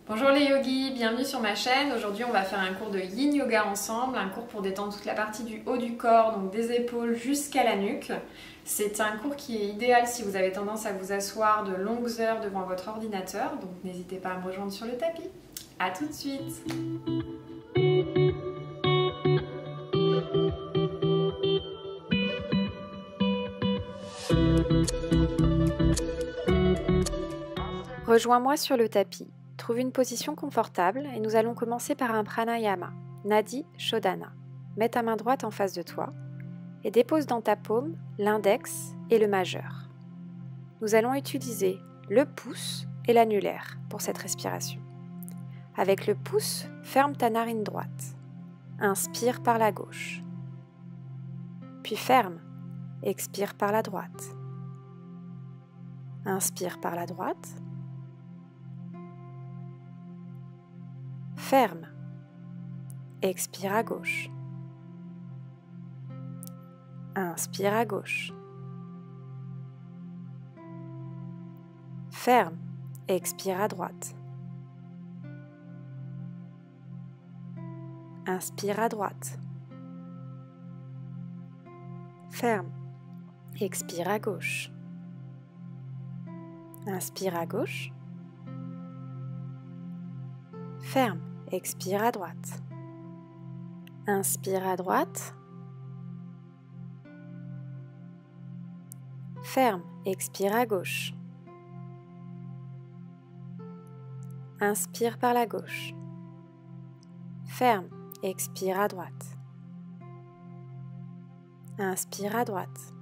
Bonjour les yogis, bienvenue sur ma chaîne. Aujourd'hui on va faire un cours de Yin Yoga ensemble, un cours pour détendre toute la partie du haut du corps, donc des épaules jusqu'à la nuque. C'est un cours qui est idéal si vous avez tendance à vous asseoir de longues heures devant votre ordinateur, donc n'hésitez pas à me rejoindre sur le tapis. A tout de suite. Rejoins-moi sur le tapis. Trouve une position confortable et nous allons commencer par un pranayama, Nadi Shodhana. Mets ta main droite en face de toi et dépose dans ta paume l'index et le majeur. Nous allons utiliser le pouce et l'annulaire pour cette respiration. Avec le pouce, ferme ta narine droite. Inspire par la gauche. Puis ferme. Expire par la droite. Inspire par la droite. Ferme. Expire à gauche. Inspire à gauche. Ferme. Expire à droite. Inspire à droite. Ferme. Expire à gauche. Inspire à gauche. Ferme. Expire à droite. Inspire à droite. Ferme. Expire à gauche. Inspire par la gauche. Ferme. Expire à droite. Inspire à droite.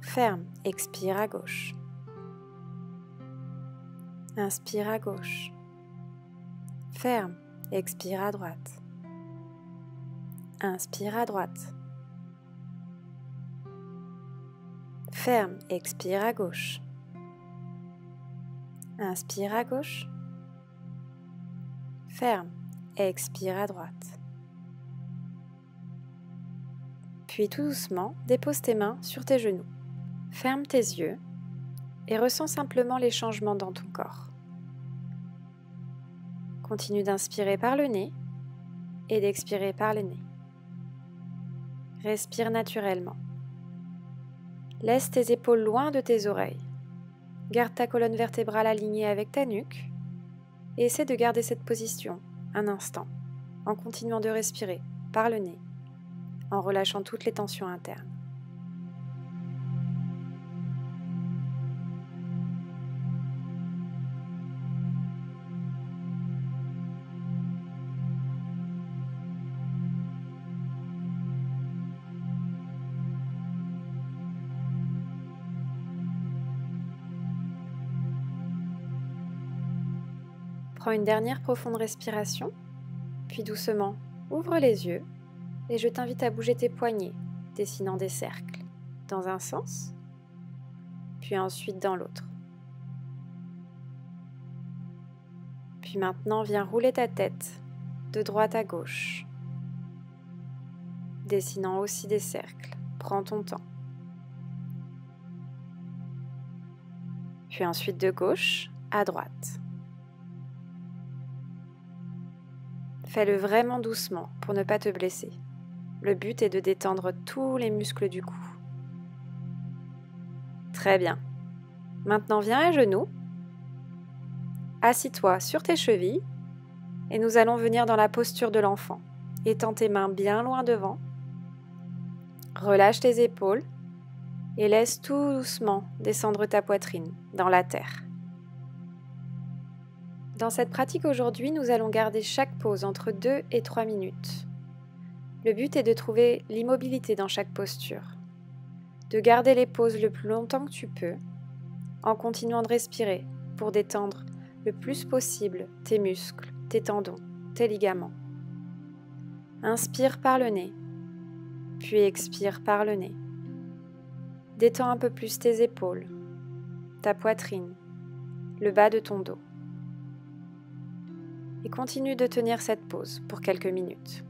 Ferme. Expire à gauche. Inspire à gauche. Ferme. Expire à droite. Inspire à droite. Ferme. Expire à gauche. Inspire à gauche. Ferme. Expire à droite. Puis tout doucement, dépose tes mains sur tes genoux. Ferme tes yeux et ressens simplement les changements dans ton corps. Continue d'inspirer par le nez et d'expirer par le nez. Respire naturellement. Laisse tes épaules loin de tes oreilles. Garde ta colonne vertébrale alignée avec ta nuque et essaie de garder cette position un instant en continuant de respirer par le nez, en relâchant toutes les tensions internes. Prends une dernière profonde respiration, puis doucement ouvre les yeux et je t'invite à bouger tes poignets, dessinant des cercles dans un sens, puis ensuite dans l'autre. Puis maintenant, viens rouler ta tête de droite à gauche, dessinant aussi des cercles. Prends ton temps. Puis ensuite de gauche à droite. Fais-le vraiment doucement pour ne pas te blesser. Le but est de détendre tous les muscles du cou. Très bien. Maintenant viens à genoux. Assis-toi sur tes chevilles et nous allons venir dans la posture de l'enfant. Étends tes mains bien loin devant. Relâche tes épaules et laisse tout doucement descendre ta poitrine dans la terre. Dans cette pratique aujourd'hui, nous allons garder chaque pause entre 2 et 3 minutes. Le but est de trouver l'immobilité dans chaque posture, de garder les pauses le plus longtemps que tu peux, en continuant de respirer pour détendre le plus possible tes muscles, tes tendons, tes ligaments. Inspire par le nez, puis expire par le nez. Détends un peu plus tes épaules, ta poitrine, le bas de ton dos. Et continue de tenir cette pause pour quelques minutes.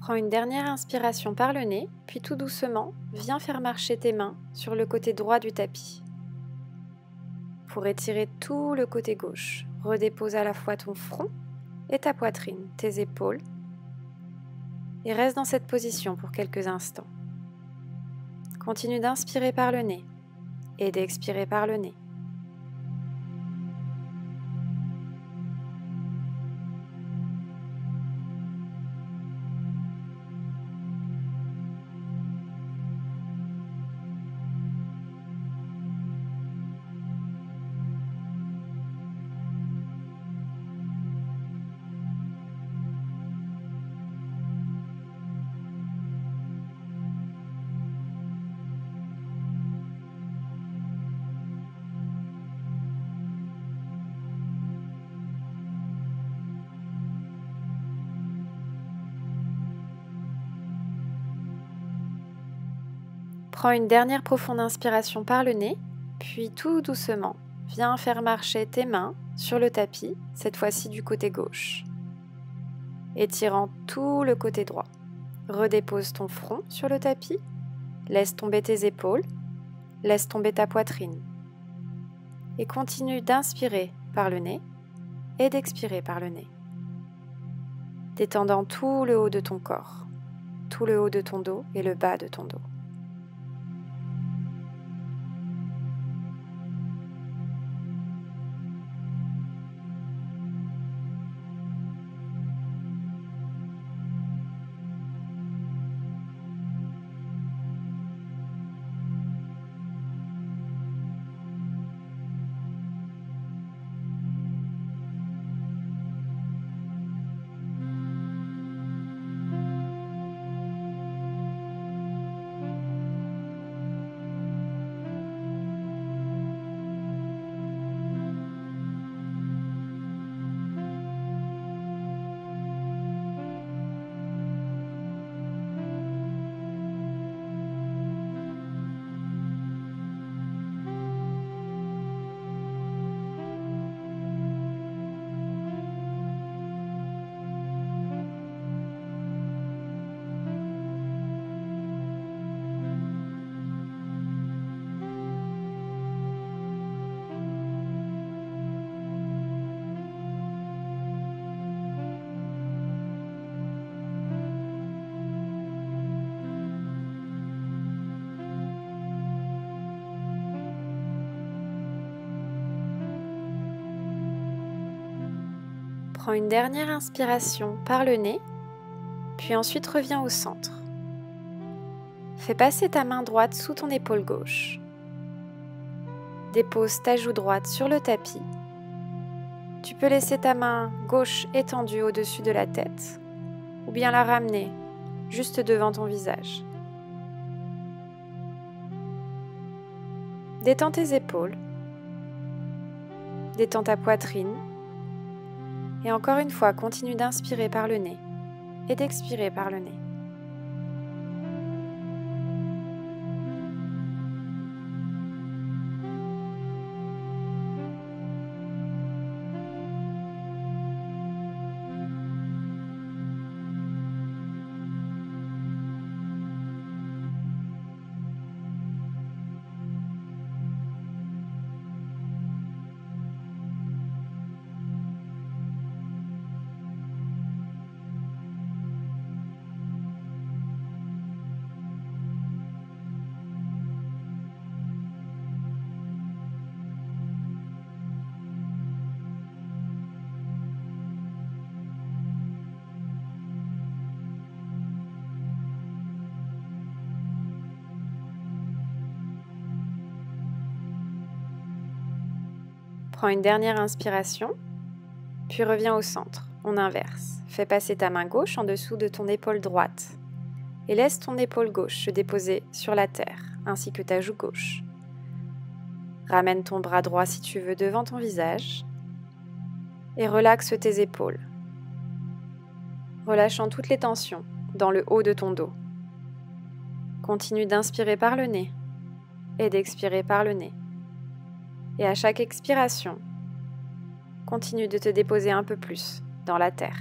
Prends une dernière inspiration par le nez, puis tout doucement, viens faire marcher tes mains sur le côté droit du tapis. Pour étirer tout le côté gauche, redépose à la fois ton front et ta poitrine, tes épaules, et reste dans cette position pour quelques instants. Continue d'inspirer par le nez et d'expirer par le nez. Prends une dernière profonde inspiration par le nez, puis tout doucement, viens faire marcher tes mains sur le tapis, cette fois-ci du côté gauche. Étirant tout le côté droit. Redépose ton front sur le tapis, laisse tomber tes épaules, laisse tomber ta poitrine. Et continue d'inspirer par le nez et d'expirer par le nez. Détendant tout le haut de ton corps, tout le haut de ton dos et le bas de ton dos. Prends une dernière inspiration par le nez, puis ensuite reviens au centre. Fais passer ta main droite sous ton épaule gauche. Dépose ta joue droite sur le tapis. Tu peux laisser ta main gauche étendue au-dessus de la tête ou bien la ramener juste devant ton visage. Détends tes épaules. Détends ta poitrine. Et encore une fois, continue d'inspirer par le nez et d'expirer par le nez. Prends une dernière inspiration, puis reviens au centre. On inverse. Fais passer ta main gauche en dessous de ton épaule droite et laisse ton épaule gauche se déposer sur la terre, ainsi que ta joue gauche. Ramène ton bras droit si tu veux devant ton visage et relaxe tes épaules, relâchant toutes les tensions dans le haut de ton dos. Continue d'inspirer par le nez et d'expirer par le nez. Et à chaque expiration, continue de te déposer un peu plus dans la terre.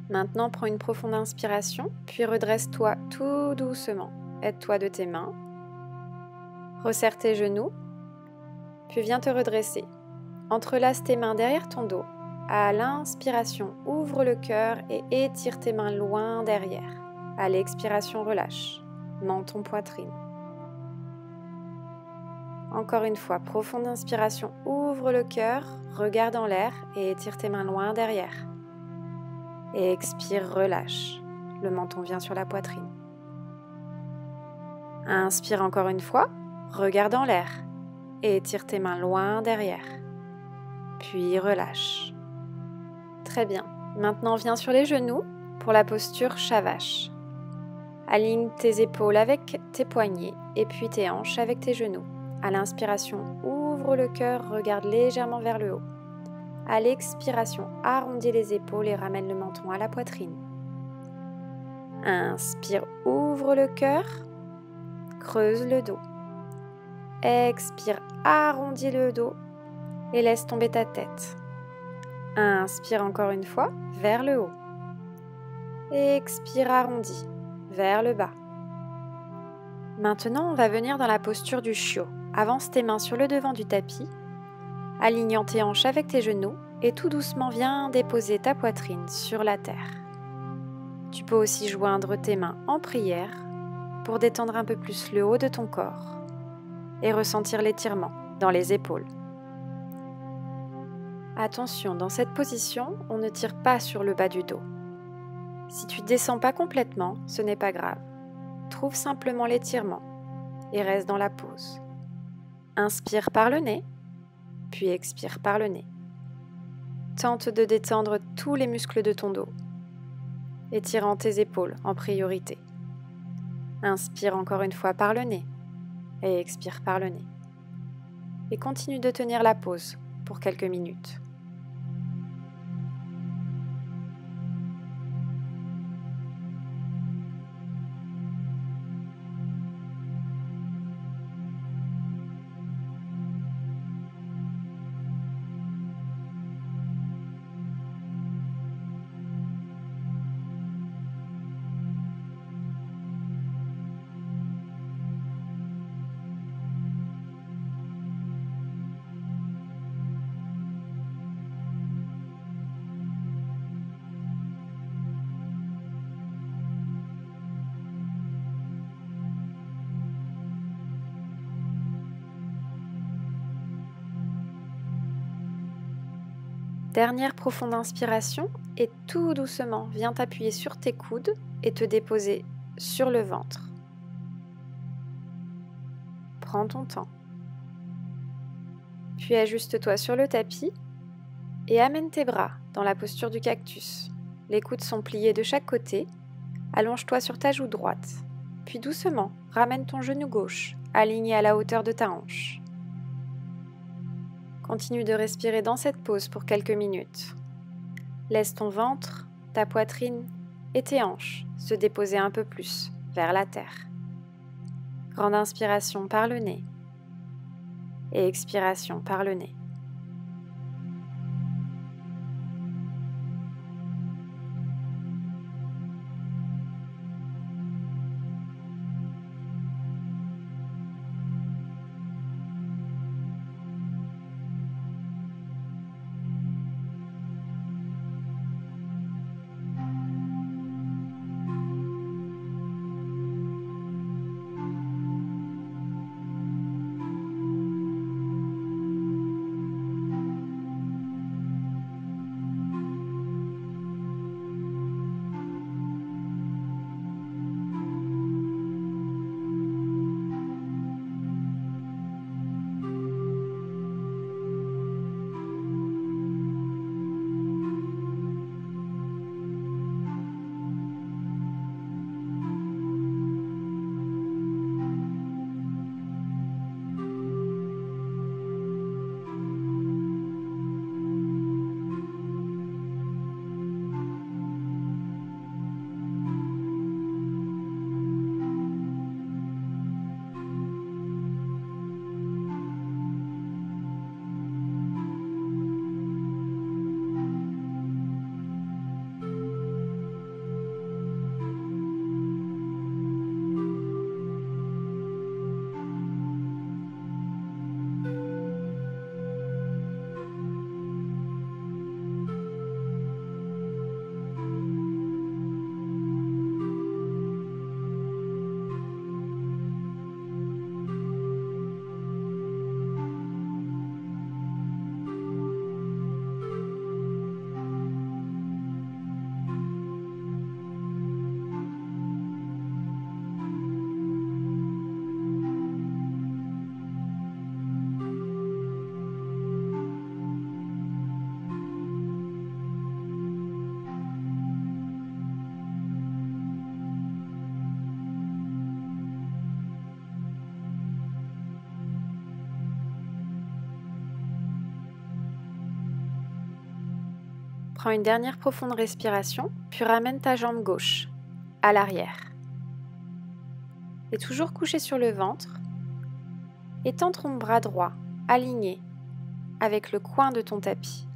Maintenant, prends une profonde inspiration, puis redresse-toi tout doucement. Aide-toi de tes mains. Resserre tes genoux, puis viens te redresser. Entrelace tes mains derrière ton dos. À l'inspiration, ouvre le cœur et étire tes mains loin derrière. À l'expiration, relâche. Menton, poitrine. Encore une fois, profonde inspiration, ouvre le cœur, regarde en l'air et étire tes mains loin derrière. Et expire, relâche. Le menton vient sur la poitrine. Inspire encore une fois, regarde en l'air et étire tes mains loin derrière. Puis relâche. Très bien. Maintenant, viens sur les genoux pour la posture chat vache. Aligne tes épaules avec tes poignets et puis tes hanches avec tes genoux. À l'inspiration, ouvre le cœur, regarde légèrement vers le haut. À l'expiration, arrondis les épaules et ramène le menton à la poitrine. Inspire, ouvre le cœur, creuse le dos. Expire, arrondis le dos et laisse tomber ta tête. Inspire encore une fois, vers le haut. Expire, arrondis, vers le bas. Maintenant, on va venir dans la posture du chiot. Avance tes mains sur le devant du tapis, alignant tes hanches avec tes genoux et tout doucement viens déposer ta poitrine sur la terre. Tu peux aussi joindre tes mains en prière pour détendre un peu plus le haut de ton corps et ressentir l'étirement dans les épaules. Attention, dans cette position, on ne tire pas sur le bas du dos. Si tu ne descends pas complètement, ce n'est pas grave. Trouve simplement l'étirement et reste dans la pose. Inspire par le nez, puis expire par le nez. Tente de détendre tous les muscles de ton dos, étirant tes épaules en priorité. Inspire encore une fois par le nez et expire par le nez. Et continue de tenir la pose pour quelques minutes. Dernière profonde inspiration et tout doucement, viens t'appuyer sur tes coudes et te déposer sur le ventre. Prends ton temps. Puis ajuste-toi sur le tapis et amène tes bras dans la posture du cactus. Les coudes sont pliés de chaque côté. Allonge-toi sur ta joue droite. Puis doucement, ramène ton genou gauche, aligné à la hauteur de ta hanche. Continue de respirer dans cette pose pour quelques minutes. Laisse ton ventre, ta poitrine et tes hanches se déposer un peu plus vers la terre. Grande inspiration par le nez et expiration par le nez. Prends une dernière profonde respiration, puis ramène ta jambe gauche à l'arrière. Et toujours couché sur le ventre, étends ton bras droit aligné avec le coin de ton tapis.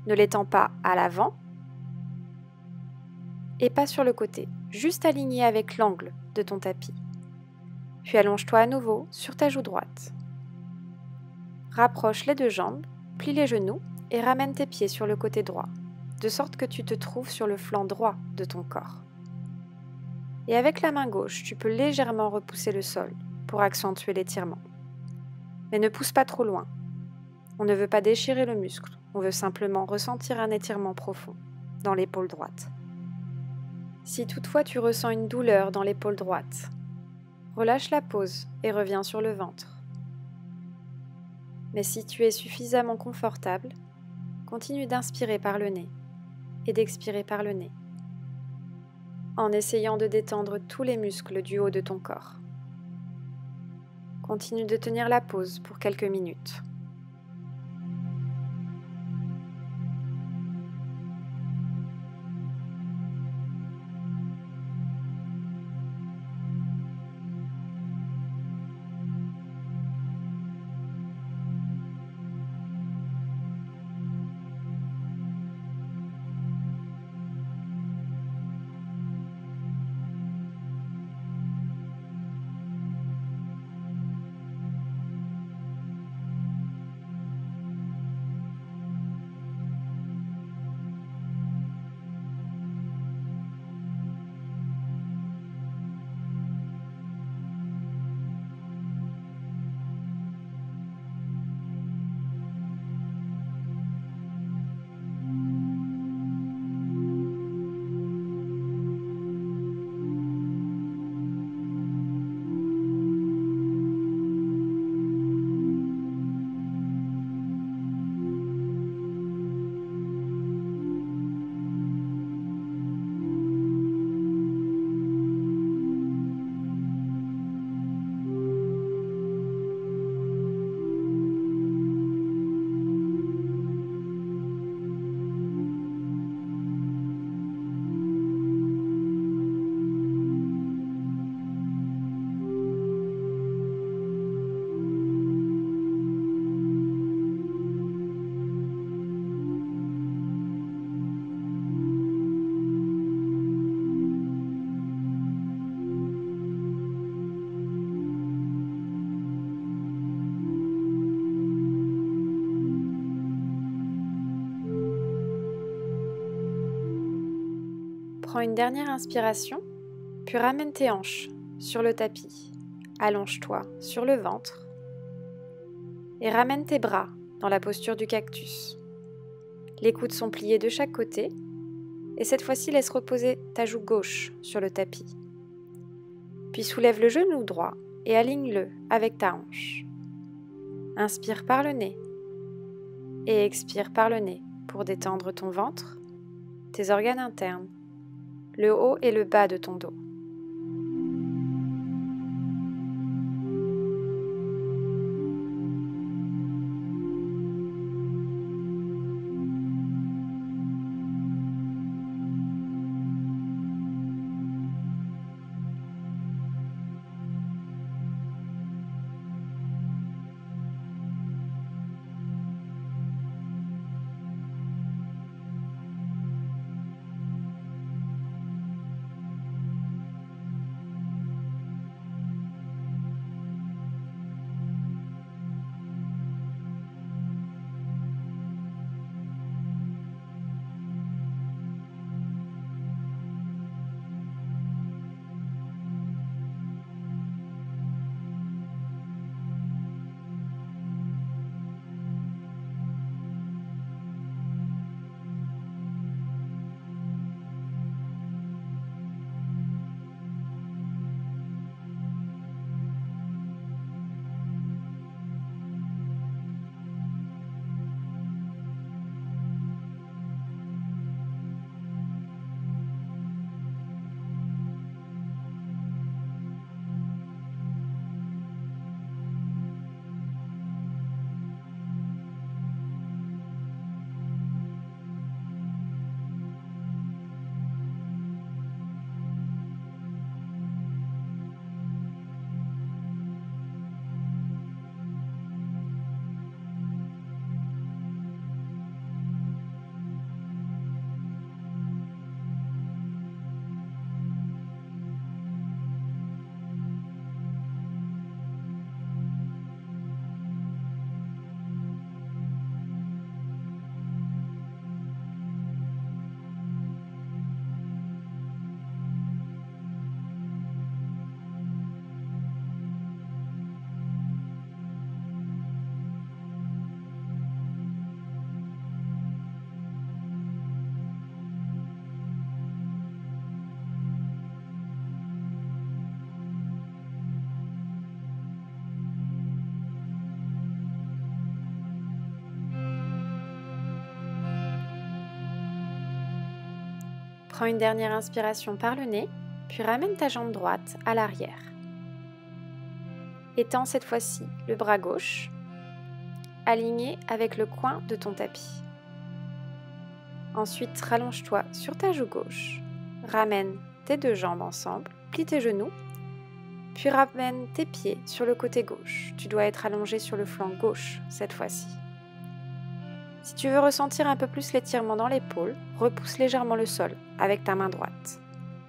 Ne l'étends pas à l'avant et pas sur le côté, juste aligné avec l'angle de ton tapis. Puis allonge-toi à nouveau sur ta joue droite. Rapproche les deux jambes, plie les genoux et ramène tes pieds sur le côté droit, de sorte que tu te trouves sur le flanc droit de ton corps. Et avec la main gauche, tu peux légèrement repousser le sol pour accentuer l'étirement. Mais ne pousse pas trop loin. On ne veut pas déchirer le muscle, on veut simplement ressentir un étirement profond dans l'épaule droite. Si toutefois tu ressens une douleur dans l'épaule droite, relâche la pause et reviens sur le ventre. Mais si tu es suffisamment confortable, continue d'inspirer par le nez et d'expirer par le nez, en essayant de détendre tous les muscles du haut de ton corps. Continue de tenir la pause pour quelques minutes. Prends une dernière inspiration, puis ramène tes hanches sur le tapis. Allonge-toi sur le ventre et ramène tes bras dans la posture du cactus. Les coudes sont pliés de chaque côté et cette fois-ci laisse reposer ta joue gauche sur le tapis. Puis soulève le genou droit et aligne-le avec ta hanche. Inspire par le nez et expire par le nez pour détendre ton ventre, tes organes internes, le haut et le bas de ton dos. Prends une dernière inspiration par le nez, puis ramène ta jambe droite à l'arrière. Étends cette fois-ci le bras gauche, aligné avec le coin de ton tapis. Ensuite, rallonge-toi sur ta joue gauche. Ramène tes deux jambes ensemble, plie tes genoux, puis ramène tes pieds sur le côté gauche. Tu dois être allongé sur le flanc gauche cette fois-ci. Si tu veux ressentir un peu plus l'étirement dans l'épaule, repousse légèrement le sol avec ta main droite,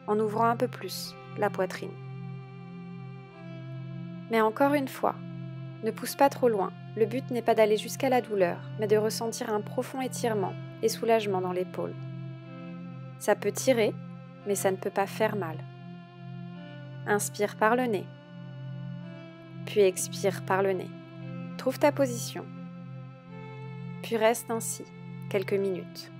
en ouvrant un peu plus la poitrine. Mais encore une fois, ne pousse pas trop loin. Le but n'est pas d'aller jusqu'à la douleur, mais de ressentir un profond étirement et soulagement dans l'épaule. Ça peut tirer, mais ça ne peut pas faire mal. Inspire par le nez, puis expire par le nez. Trouve ta position, puis reste ainsi quelques minutes.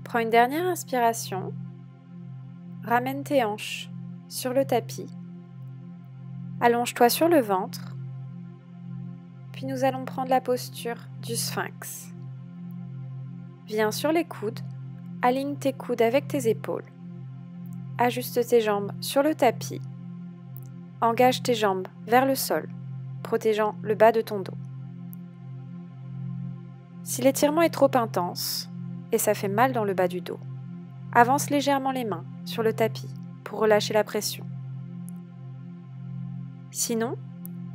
Prends une dernière inspiration, ramène tes hanches sur le tapis, allonge-toi sur le ventre, puis nous allons prendre la posture du sphinx. Viens sur les coudes, aligne tes coudes avec tes épaules, ajuste tes jambes sur le tapis, engage tes jambes vers le sol, protégeant le bas de ton dos. Si l'étirement est trop intense, et ça fait mal dans le bas du dos, avance légèrement les mains sur le tapis pour relâcher la pression. Sinon,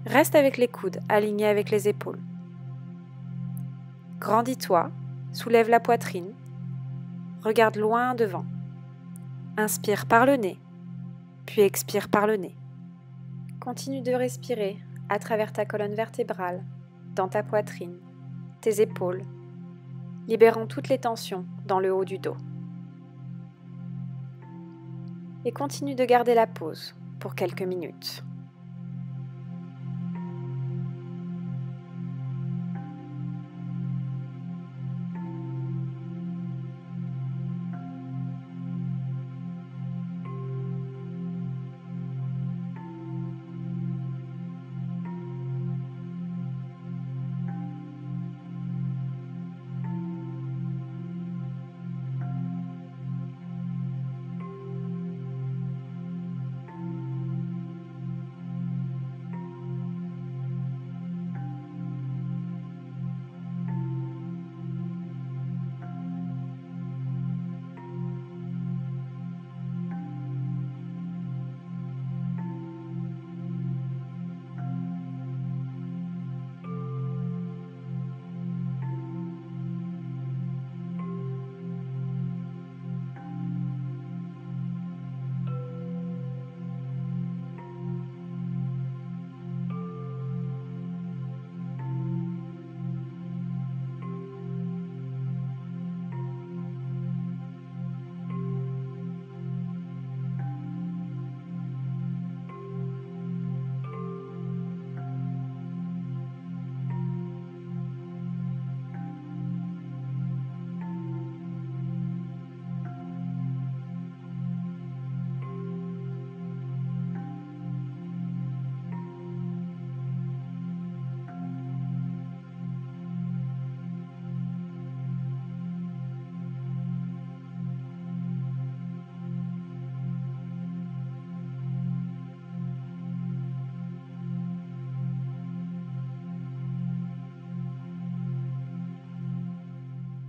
reste avec les coudes alignés avec les épaules. Grandis-toi, soulève la poitrine, regarde loin devant. Inspire par le nez, puis expire par le nez. Continue de respirer à travers ta colonne vertébrale, dans ta poitrine, tes épaules, libérant toutes les tensions dans le haut du dos. Et continue de garder la pause pour quelques minutes.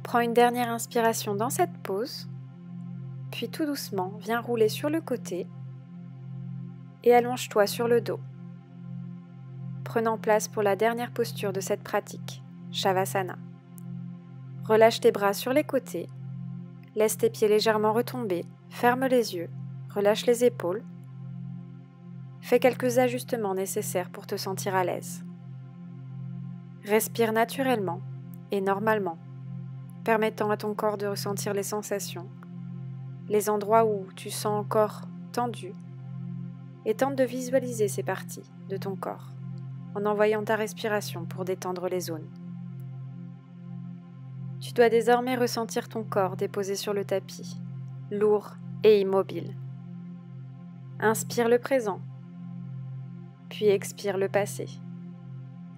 Prends une dernière inspiration dans cette pose, puis tout doucement, viens rouler sur le côté et allonge-toi sur le dos. Prenant place pour la dernière posture de cette pratique, Shavasana. Relâche tes bras sur les côtés, laisse tes pieds légèrement retomber, ferme les yeux, relâche les épaules. Fais quelques ajustements nécessaires pour te sentir à l'aise. Respire naturellement et normalement, permettant à ton corps de ressentir les sensations, les endroits où tu sens encore tendu, et tente de visualiser ces parties de ton corps en envoyant ta respiration pour détendre les zones. Tu dois désormais ressentir ton corps déposé sur le tapis, lourd et immobile. Inspire le présent, puis expire le passé.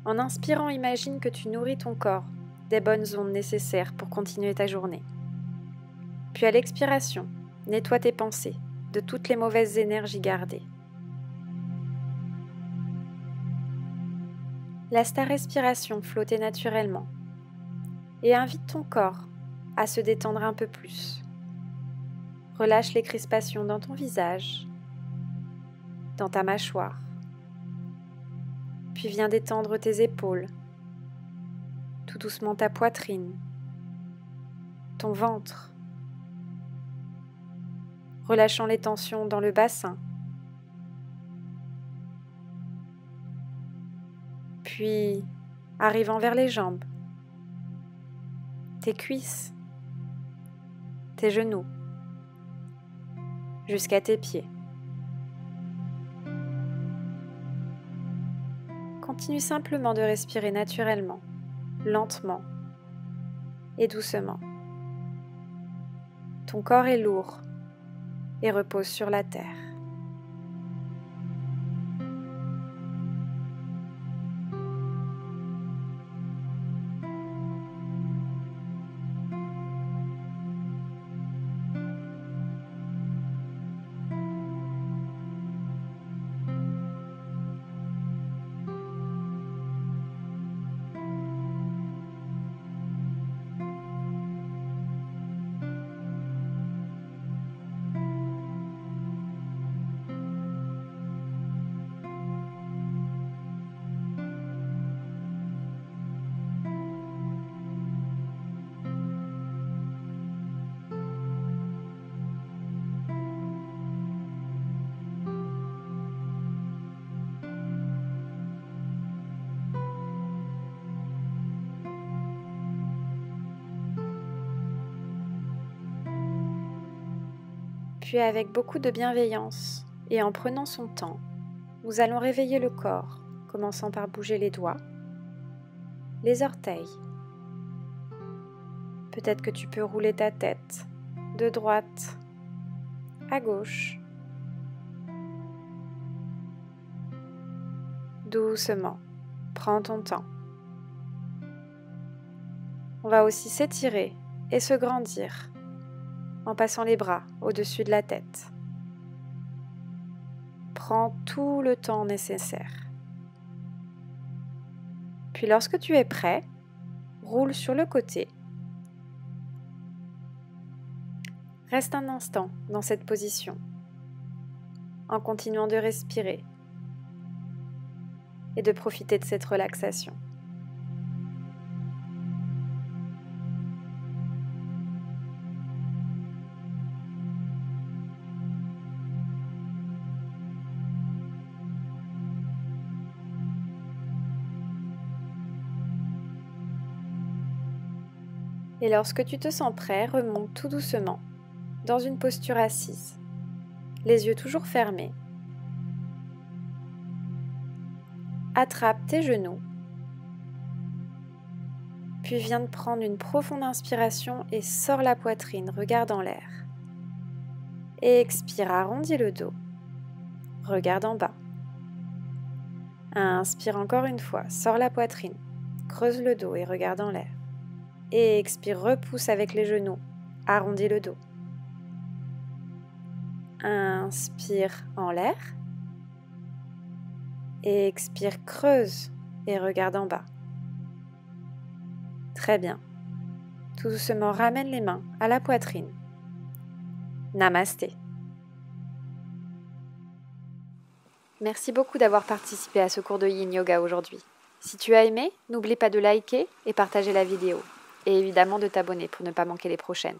En inspirant, imagine que tu nourris ton corps des bonnes ondes nécessaires pour continuer ta journée. Puis à l'expiration, nettoie tes pensées de toutes les mauvaises énergies gardées. Laisse ta respiration flotter naturellement et invite ton corps à se détendre un peu plus. Relâche les crispations dans ton visage, dans ta mâchoire, puis viens détendre tes épaules, tout doucement ta poitrine, ton ventre, relâchant les tensions dans le bassin, puis arrivant vers les jambes, tes cuisses, tes genoux, jusqu'à tes pieds. Continue simplement de respirer naturellement, lentement et doucement. Ton corps est lourd et repose sur la terre. Puis avec beaucoup de bienveillance et en prenant son temps, nous allons réveiller le corps, commençant par bouger les doigts, les orteils. Peut-être que tu peux rouler ta tête de droite à gauche, doucement. Prends ton temps. On va aussi s'étirer et se grandir en passant les bras au-dessus de la tête. Prends tout le temps nécessaire. Puis lorsque tu es prêt, roule sur le côté. Reste un instant dans cette position, en continuant de respirer et de profiter de cette relaxation. Et lorsque tu te sens prêt, remonte tout doucement dans une posture assise, les yeux toujours fermés. Attrape tes genoux, puis viens de prendre une profonde inspiration et sors la poitrine, regarde en l'air. Et expire, arrondis le dos, regarde en bas. Inspire encore une fois, sors la poitrine, creuse le dos et regarde en l'air. Et expire, repousse avec les genoux, arrondis le dos. Inspire en l'air. Et expire, creuse et regarde en bas. Très bien. Tout doucement, ramène les mains à la poitrine. Namasté. Merci beaucoup d'avoir participé à ce cours de Yin Yoga aujourd'hui. Si tu as aimé, n'oublie pas de liker et partager la vidéo. Et évidemment de t'abonner pour ne pas manquer les prochaines.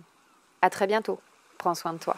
À très bientôt. Prends soin de toi.